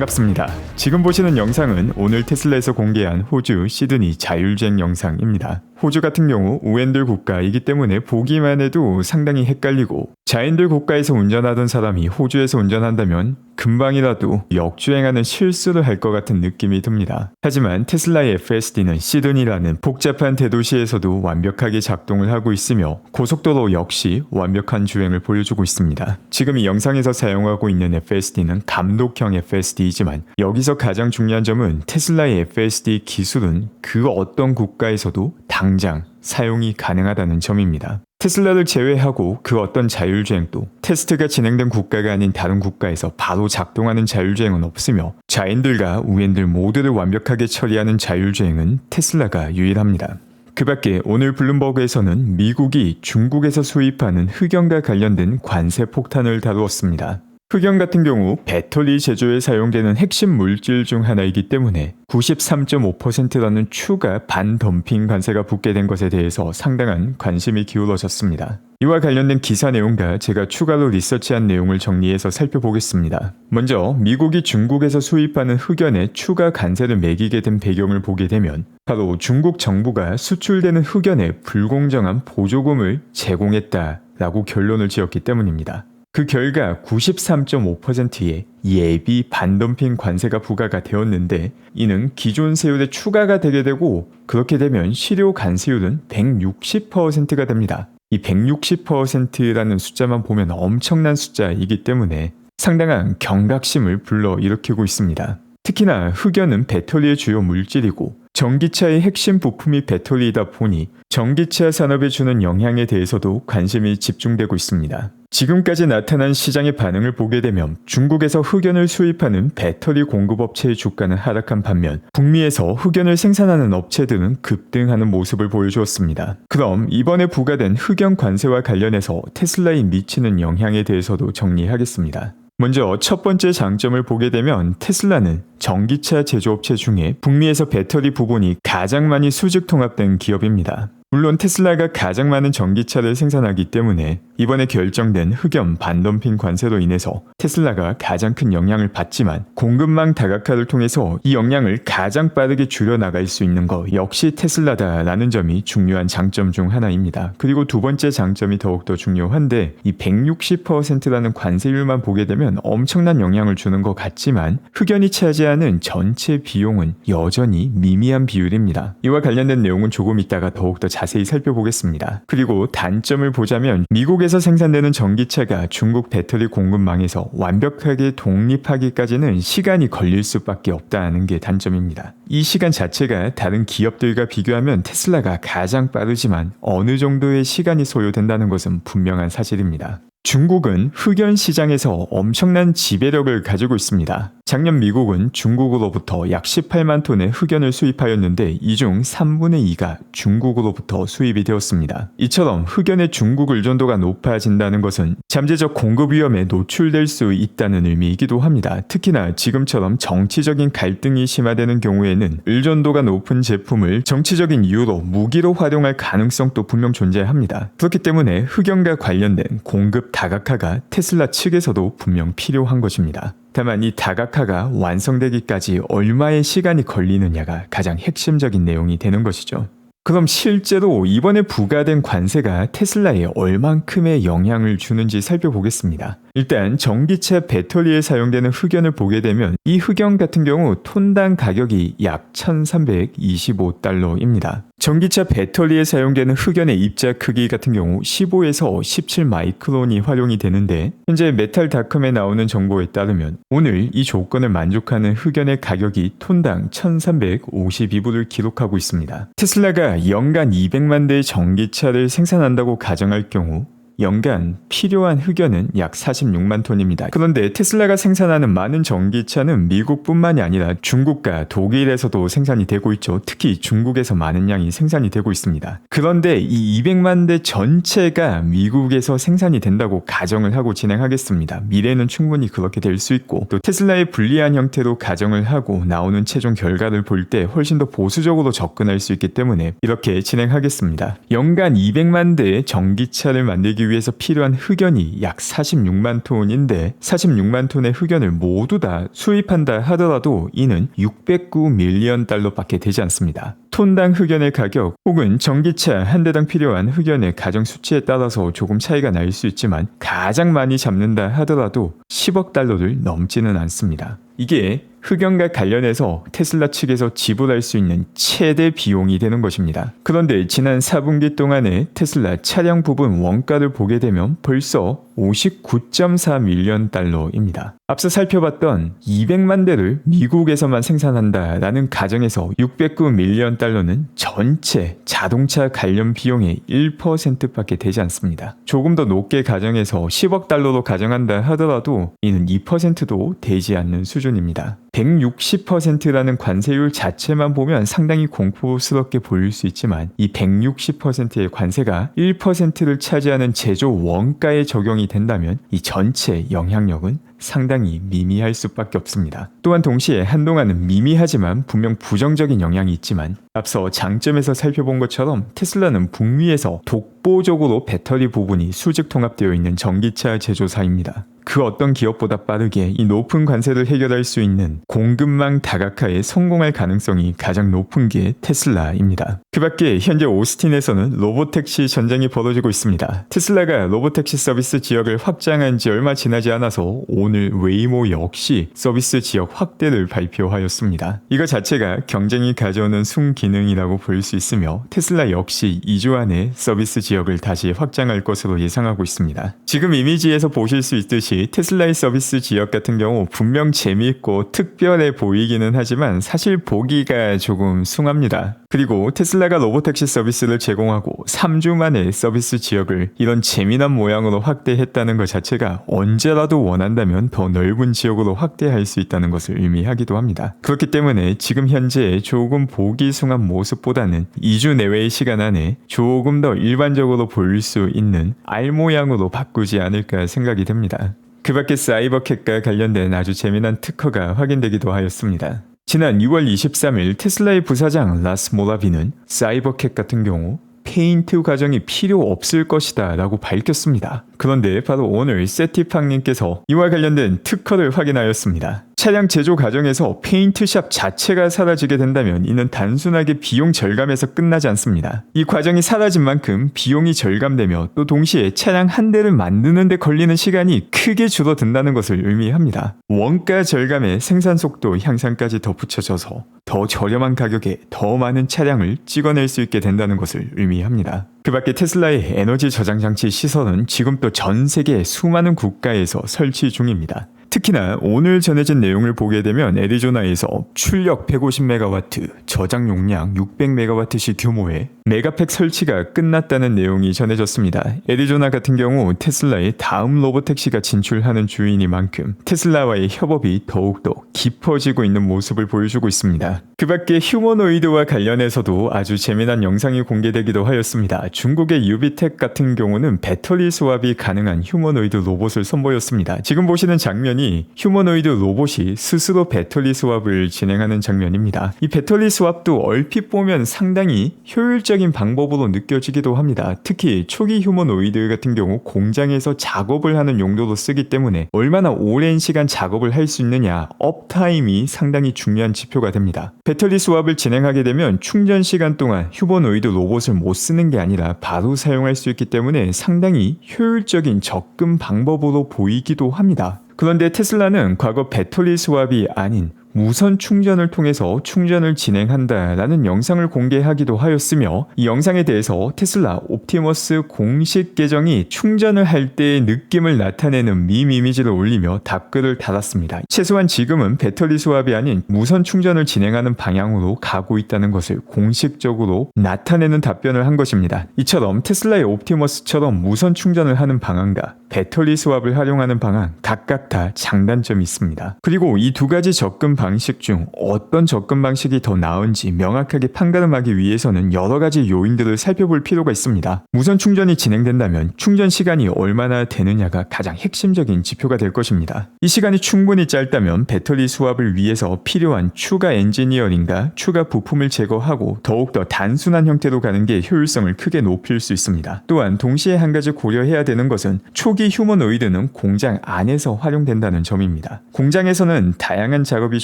반갑습니다. 지금 보시는 영상은 오늘 테슬라에서 공개한 호주 시드니 자율주행 영상입니다. 호주 같은 경우 우엔들 국가이기 때문에 보기만 해도 상당히 헷갈리고 자인들 국가에서 운전하던 사람이 호주에서 운전한다면 금방이라도 역주행하는 실수를 할 것 같은 느낌이 듭니다. 하지만 테슬라의 FSD는 시드니라는 복잡한 대도시에서도 완벽하게 작동을 하고 있으며 고속도로 역시 완벽한 주행을 보여주고 있습니다. 지금 이 영상에서 사용하고 있는 FSD는 감독형 FSD이지만 여기서 가장 중요한 점은 테슬라의 FSD 기술은 그 어떤 국가에서도 당장 사용이 가능하다는 점입니다. 테슬라를 제외하고 그 어떤 자율주행도 테스트가 진행된 국가가 아닌 다른 국가에서 바로 작동하는 자율주행은 없으며 자인들과 우엔들 모두를 완벽하게 처리하는 자율주행은 테슬라가 유일합니다. 그 밖에 오늘 블룸버그에서는 미국이 중국에서 수입하는 흑연과 관련된 관세 폭탄을 다루었습니다. 흑연 같은 경우 배터리 제조에 사용되는 핵심 물질 중 하나이기 때문에 93.5%라는 추가 반덤핑 관세가 붙게 된 것에 대해서 상당한 관심이 기울어졌습니다. 이와 관련된 기사 내용과 제가 추가로 리서치한 내용을 정리해서 살펴보겠습니다. 먼저 미국이 중국에서 수입하는 흑연에 추가 관세를 매기게 된 배경을 보게 되면 바로 중국 정부가 수출되는 흑연에 불공정한 보조금을 제공했다라고 결론을 지었기 때문입니다. 그 결과 93.5%의 예비 반덤핑 관세가 부과가 되었는데 이는 기존 세율에 추가가 되게 되고 그렇게 되면 실효 관세율은 160%가 됩니다. 이 160%라는 숫자만 보면 엄청난 숫자이기 때문에 상당한 경각심을 불러일으키고 있습니다. 특히나 흑연은 배터리의 주요 물질이고 전기차의 핵심 부품이 배터리이다 보니 전기차 산업에 주는 영향에 대해서도 관심이 집중되고 있습니다. 지금까지 나타난 시장의 반응을 보게 되면 중국에서 흑연을 수입하는 배터리 공급업체의 주가는 하락한 반면 북미에서 흑연을 생산하는 업체들은 급등하는 모습을 보여주었습니다. 그럼 이번에 부과된 흑연 관세와 관련해서 테슬라에 미치는 영향에 대해서도 정리하겠습니다. 먼저 첫 번째 장점을 보게 되면 테슬라는 전기차 제조업체 중에 북미에서 배터리 부분이 가장 많이 수직 통합된 기업입니다. 물론 테슬라가 가장 많은 전기차를 생산하기 때문에 이번에 결정된 흑연 반덤핑 관세로 인해서 테슬라가 가장 큰 영향을 받지만 공급망 다각화를 통해서 이 영향을 가장 빠르게 줄여나갈 수 있는 것 역시 테슬라다라는 점이 중요한 장점 중 하나입니다. 그리고 두 번째 장점이 더욱더 중요한데 이 160%라는 관세율만 보게 되면 엄청난 영향을 주는 것 같지만 흑연이 차지하는 전체 비용은 여전히 미미한 비율입니다. 이와 관련된 내용은 조금 이따가 더욱더 자세히 살펴보겠습니다. 그리고 단점을 보자면 미국에서 생산되는 전기차가 중국 배터리 공급망에서 완벽하게 독립하기까지는 시간이 걸릴 수밖에 없다는 게 단점입니다. 이 시간 자체가 다른 기업들과 비교하면 테슬라가 가장 빠르지만 어느 정도의 시간이 소요된다는 것은 분명한 사실입니다. 중국은 흑연 시장에서 엄청난 지배력을 가지고 있습니다. 작년 미국은 중국으로부터 약 18만 톤의 흑연을 수입하였는데 이 중 3분의 2가 중국으로부터 수입이 되었습니다. 이처럼 흑연의 중국 의존도가 높아진다는 것은 잠재적 공급 위험에 노출될 수 있다는 의미이기도 합니다. 특히나 지금처럼 정치적인 갈등이 심화되는 경우에는 의존도가 높은 제품을 정치적인 이유로 무기로 활용할 가능성도 분명 존재합니다. 그렇기 때문에 흑연과 관련된 공급 다각화가 테슬라 측에서도 분명 필요한 것입니다. 다만 이 다각화가 완성되기까지 얼마의 시간이 걸리느냐가 가장 핵심적인 내용이 되는 것이죠. 그럼 실제로 이번에 부과된 관세가 테슬라에 얼만큼의 영향을 주는지 살펴보겠습니다. 일단 전기차 배터리에 사용되는 흑연을 보게 되면 이 흑연 같은 경우 톤당 가격이 약 1,325달러입니다. 전기차 배터리에 사용되는 흑연의 입자 크기 같은 경우 15에서 17 마이크론이 활용이 되는데 현재 메탈닷컴에 나오는 정보에 따르면 오늘 이 조건을 만족하는 흑연의 가격이 톤당 1,352불을 기록하고 있습니다. 테슬라가 연간 200만 대의 전기차를 생산한다고 가정할 경우 연간 필요한 흑연은 약 46만 톤입니다. 그런데 테슬라가 생산하는 많은 전기차는 미국뿐만이 아니라 중국과 독일에서도 생산이 되고 있죠. 특히 중국에서 많은 양이 생산이 되고 있습니다. 그런데 이 200만 대 전체가 미국에서 생산이 된다고 가정을 하고 진행하겠습니다. 미래는 충분히 그렇게 될 수 있고 또 테슬라의 불리한 형태로 가정을 하고 나오는 최종 결과를 볼 때 훨씬 더 보수적으로 접근할 수 있기 때문에 이렇게 진행하겠습니다. 연간 200만 대의 전기차를 만들기 위해서 필요한 흑연이 약 46만 톤인데 46만 톤의 흑연을 모두 다 수입한다 하더라도 이는 609 밀리언 달러밖에 되지 않습니다. 톤당 흑연의 가격 혹은 전기차 한 대당 필요한 흑연의 가정 수치에 따라서 조금 차이가 날 수 있지만 가장 많이 잡는다 하더라도 10억 달러를 넘지는 않습니다. 이게 흑연과 관련해서 테슬라 측에서 지불할 수 있는 최대 비용이 되는 것입니다. 그런데 지난 4분기 동안에 테슬라 차량 부분 원가를 보게 되면 벌써 59.4 밀리언 달러입니다. 앞서 살펴봤던 200만 대를 미국에서만 생산한다라는 가정에서 609 밀리언 달러는 전체 자동차 관련 비용의 1%밖에 되지 않습니다. 조금 더 높게 가정해서 10억 달러로 가정한다 하더라도 이는 2%도 되지 않는 수준입니다. 160%라는 관세율 자체만 보면 상당히 공포스럽게 보일 수 있지만 이 160%의 관세가 1%를 차지하는 제조 원가에 적용이 된다면 이 전체 영향력은 상당히 미미할 수밖에 없습니다. 또한 동시에 한동안은 미미하지만 분명 부정적인 영향이 있지만 앞서 장점에서 살펴본 것처럼 테슬라는 북미에서 독보적으로 배터리 부분이 수직 통합되어 있는 전기차 제조사입니다. 그 어떤 기업보다 빠르게 이 높은 관세를 해결할 수 있는 공급망 다각화에 성공할 가능성이 가장 높은 게 테슬라입니다. 그 밖에 현재 오스틴에서는 로보택시 전쟁이 벌어지고 있습니다. 테슬라가 로보택시 서비스 지역을 확장한 지 얼마 지나지 않아서 오늘 웨이모 역시 서비스 지역 확대를 발표하였습니다. 이거 자체가 경쟁이 가져오는 순기능이라고 볼 수 있으며 테슬라 역시 2주 안에 서비스 지역을 다시 확장할 것으로 예상하고 있습니다. 지금 이미지에서 보실 수 있듯이 테슬라의 서비스 지역 같은 경우 분명 재미있고 특별해 보이기는 하지만 사실 보기가 조금 숭합니다. 그리고 테슬라가 로보택시 서비스를 제공하고 3주 만에 서비스 지역을 이런 재미난 모양으로 확대했다는 것 자체가 언제라도 원한다면 더 넓은 지역으로 확대할 수 있다는 것을 의미하기도 합니다. 그렇기 때문에 지금 현재 조금 보기 숭한 모습보다는 2주 내외의 시간 안에 조금 더 일반적으로 볼 수 있는 알 모양으로 바꾸지 않을까 생각이 됩니다. 그 밖에 사이버캣과 관련된 아주 재미난 특허가 확인되기도 하였습니다. 지난 6월 23일 테슬라의 부사장 라스 모라비는 사이버캣 같은 경우 페인트 과정이 필요 없을 것이다 라고 밝혔습니다. 그런데 바로 오늘 세티팡님께서 이와 관련된 특허를 확인하였습니다. 차량 제조 과정에서 페인트샵 자체가 사라지게 된다면 이는 단순하게 비용 절감에서 끝나지 않습니다. 이 과정이 사라진 만큼 비용이 절감되며 또 동시에 차량 한 대를 만드는 데 걸리는 시간이 크게 줄어든다는 것을 의미합니다. 원가 절감에 생산 속도 향상까지 덧붙여져서 더 저렴한 가격에 더 많은 차량을 찍어낼 수 있게 된다는 것을 의미합니다. 그 밖에 테슬라의 에너지 저장 장치 시설은 지금 또 전 세계 수많은 국가에서 설치 중입니다. 특히나 오늘 전해진 내용을 보게 되면 애리조나에서 출력 150MW, 저장 용량 600MW씩 규모의 메가팩 설치가 끝났다는 내용이 전해졌습니다. 애리조나 같은 경우 테슬라의 다음 로보택시가 진출하는 주이니만큼 테슬라와의 협업이 더욱더 깊어지고 있는 모습을 보여주고 있습니다. 그 밖에 휴머노이드와 관련해서도 아주 재미난 영상이 공개되기도 하였습니다. 중국의 유비텍 같은 경우는 배터리 수압이 가능한 휴머노이드 로봇을 선보였습니다. 지금 보시는 장면이 휴머노이드 로봇이 스스로 배터리 수압을 진행하는 장면입니다. 이 배터리 수압도 얼핏 보면 상당히 효율적인 방법으로 느껴지기도 합니다. 특히 초기 휴머노이드 같은 경우 공장에서 작업을 하는 용도로 쓰기 때문에 얼마나 오랜 시간 작업을 할 수 있느냐, 업타임이 상당히 중요한 지표가 됩니다. 배터리 수압을 진행하게 되면 충전 시간 동안 휴머노이드 로봇을 못 쓰는 게 아니라 바로 사용할 수 있기 때문에 상당히 효율적인 접근 방법으로 보이기도 합니다. 그런데 테슬라는 과거 배터리 수압이 아닌 무선 충전을 통해서 충전을 진행한다라는 영상을 공개하기도 하였으며 이 영상에 대해서 테슬라 옵티머스 공식 계정이 충전을 할 때의 느낌을 나타내는 밈 이미지를 올리며 답글을 달았습니다. 최소한 지금은 배터리 수압이 아닌 무선 충전을 진행하는 방향으로 가고 있다는 것을 공식적으로 나타내는 답변을 한 것입니다. 이처럼 테슬라의 옵티머스처럼 무선 충전을 하는 방안과 배터리 수압을 활용하는 방안 각각 다 장단점이 있습니다. 그리고 이 두 가지 접근 방식 중 어떤 접근 방식이 더 나은지 명확하게 판가름하기 위해서는 여러 가지 요인들을 살펴볼 필요가 있습니다. 무선 충전이 진행된다면 충전 시간이 얼마나 되느냐가 가장 핵심적인 지표가 될 것입니다. 이 시간이 충분히 짧다면 배터리 수압을 위해서 필요한 추가 엔지니어링과 추가 부품을 제거하고 더욱더 단순한 형태로 가는 게 효율성을 크게 높일 수 있습니다. 또한 동시에 한 가지 고려해야 되는 것은 초기 휴머노이드는 공장 안에서 활용된다는 점입니다. 공장에서는 다양한 작업이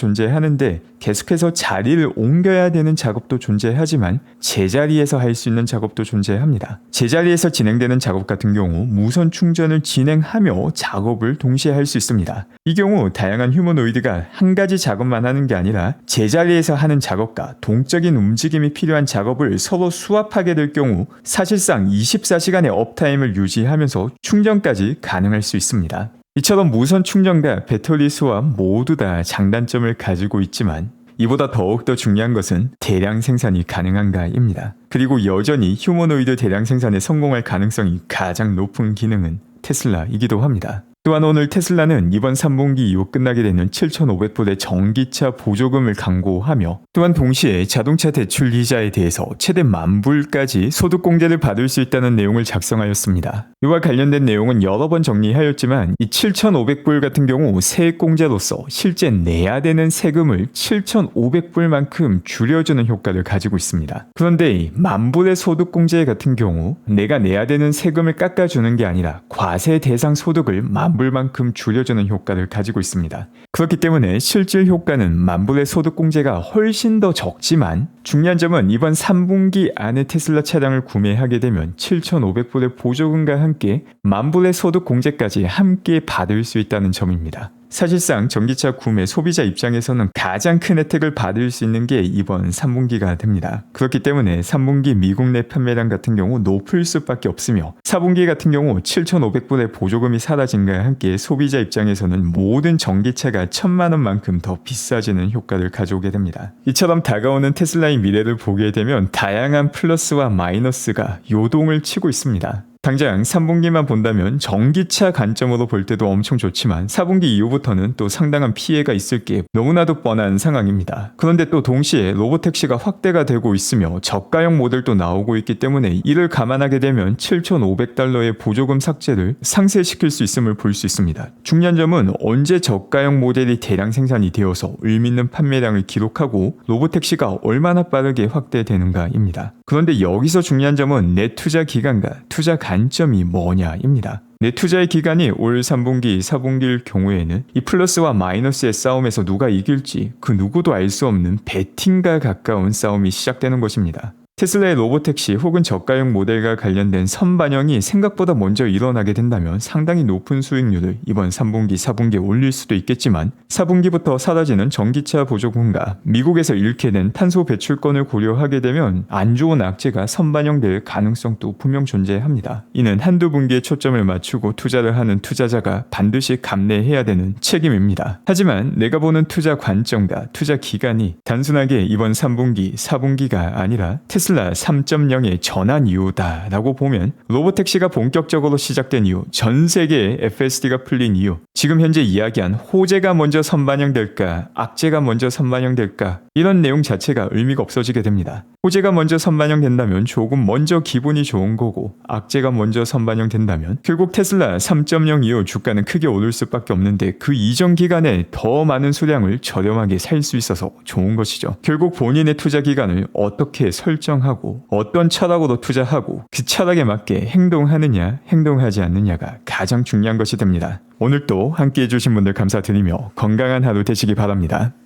존재하는데 계속해서 자리를 옮겨야 되는 작업도 존재하지만 제자리에서 할 수 있는 작업도 존재합니다. 제자리에서 진행되는 작업 같은 경우 무선 충전을 진행하며 작업을 동시에 할 수 있습니다. 이 경우 다양한 휴머노이드가 한 가지 작업만 하는 게 아니라 제자리에서 하는 작업과 동적인 움직임이 필요한 작업을 서로 수합하게 될 경우 사실상 24시간의 업타임을 유지하면서 충전까지 가능할 수 있습니다. 이처럼 무선 충전과 배터리 수압 모두 다 장단점을 가지고 있지만 이보다 더욱더 중요한 것은 대량 생산이 가능한가입니다. 그리고 여전히 휴머노이드 대량 생산에 성공할 가능성이 가장 높은 기능은 테슬라이기도 합니다. 또한 오늘 테슬라는 이번 3분기 이후 끝나게 되는 7,500불의 전기차 보조금을 강구하며 또한 동시에 자동차 대출 이자에 대해서 최대 10,000불까지 소득공제를 받을 수 있다는 내용을 작성하였습니다. 이와 관련된 내용은 여러 번 정리하였지만 이 7,500불 같은 경우 세액공제로서 실제 내야 되는 세금을 7,500불만큼 줄여주는 효과를 가지고 있습니다. 그런데 이 10,000불의 소득공제 같은 경우 내가 내야 되는 세금을 깎아주는 게 아니라 과세 대상 소득을 10,000불만큼 줄여주는 효과를 가지고 있습니다. 그렇기 때문에 실질 효과는 10,000불의 소득공제가 훨씬 더 적지만 중요한 점은 이번 3분기 안에 테슬라 차량을 구매하게 되면 7,500불의 보조금과 함께 10,000불의 소득공제까지 함께 받을 수 있다는 점입니다. 사실상 전기차 구매 소비자 입장에서는 가장 큰 혜택을 받을 수 있는 게 이번 3분기가 됩니다. 그렇기 때문에 3분기 미국 내 판매량 같은 경우 높을 수밖에 없으며 4분기 같은 경우 7,500불의 보조금이 사라짐과 함께 소비자 입장에서는 모든 전기차가 1,000만원만큼 더 비싸지는 효과를 가져오게 됩니다. 이처럼 다가오는 테슬라의 미래를 보게 되면 다양한 플러스와 마이너스가 요동을 치고 있습니다. 당장 3분기만 본다면 전기차 관점으로 볼 때도 엄청 좋지만 4분기 이후부터는 또 상당한 피해가 있을 게 너무나도 뻔한 상황입니다. 그런데 또 동시에 로보택시가 확대가 되고 있으며 저가형 모델도 나오고 있기 때문에 이를 감안하게 되면 7,500달러의 보조금 삭제를 상쇄시킬 수 있음을 볼 수 있습니다. 중요한 점은 언제 저가형 모델이 대량 생산이 되어서 의미있는 판매량을 기록하고 로보택시가 얼마나 빠르게 확대되는가입니다. 그런데 여기서 중요한 점은 내 투자 기간과 투자 관점이 뭐냐입니다. 내 투자의 기간이 올 3분기, 4분기일 경우에는 이 플러스와 마이너스의 싸움에서 누가 이길지 그 누구도 알 수 없는 베팅과 가까운 싸움이 시작되는 것입니다. 테슬라의 로보택시 혹은 저가형 모델과 관련된 선반영이 생각보다 먼저 일어나게 된다면 상당히 높은 수익률을 이번 3분기, 4분기에 올릴 수도 있겠지만 4분기부터 사라지는 전기차 보조금과 미국에서 잃게 된 탄소 배출권을 고려하게 되면 안 좋은 악재가 선반영될 가능성도 분명 존재합니다. 이는 한두 분기에 초점을 맞추고 투자를 하는 투자자가 반드시 감내해야 되는 책임입니다. 하지만 내가 보는 투자 관점과 투자 기간이 단순하게 이번 3분기, 4분기가 아니라 테슬라 3.0의 전환 이유다라고 보면 로보택시가 본격적으로 시작된 이유, 전 세계에 FSD가 풀린 이유, 지금 현재 이야기한 호재가 먼저 선반영될까, 악재가 먼저 선반영될까 이런 내용 자체가 의미가 없어지게 됩니다. 호재가 먼저 선반영된다면 조금 먼저 기분이 좋은 거고 악재가 먼저 선반영된다면 결국 테슬라 3.0 이후 주가는 크게 오를 수밖에 없는데 그 이전 기간에 더 많은 수량을 저렴하게 살 수 있어서 좋은 것이죠. 결국 본인의 투자 기간을 어떻게 설정하고 어떤 철학으로 투자하고 그 철학에 맞게 행동하느냐 행동하지 않느냐가 가장 중요한 것이 됩니다. 오늘도 함께 해주신 분들 감사드리며 건강한 하루 되시기 바랍니다.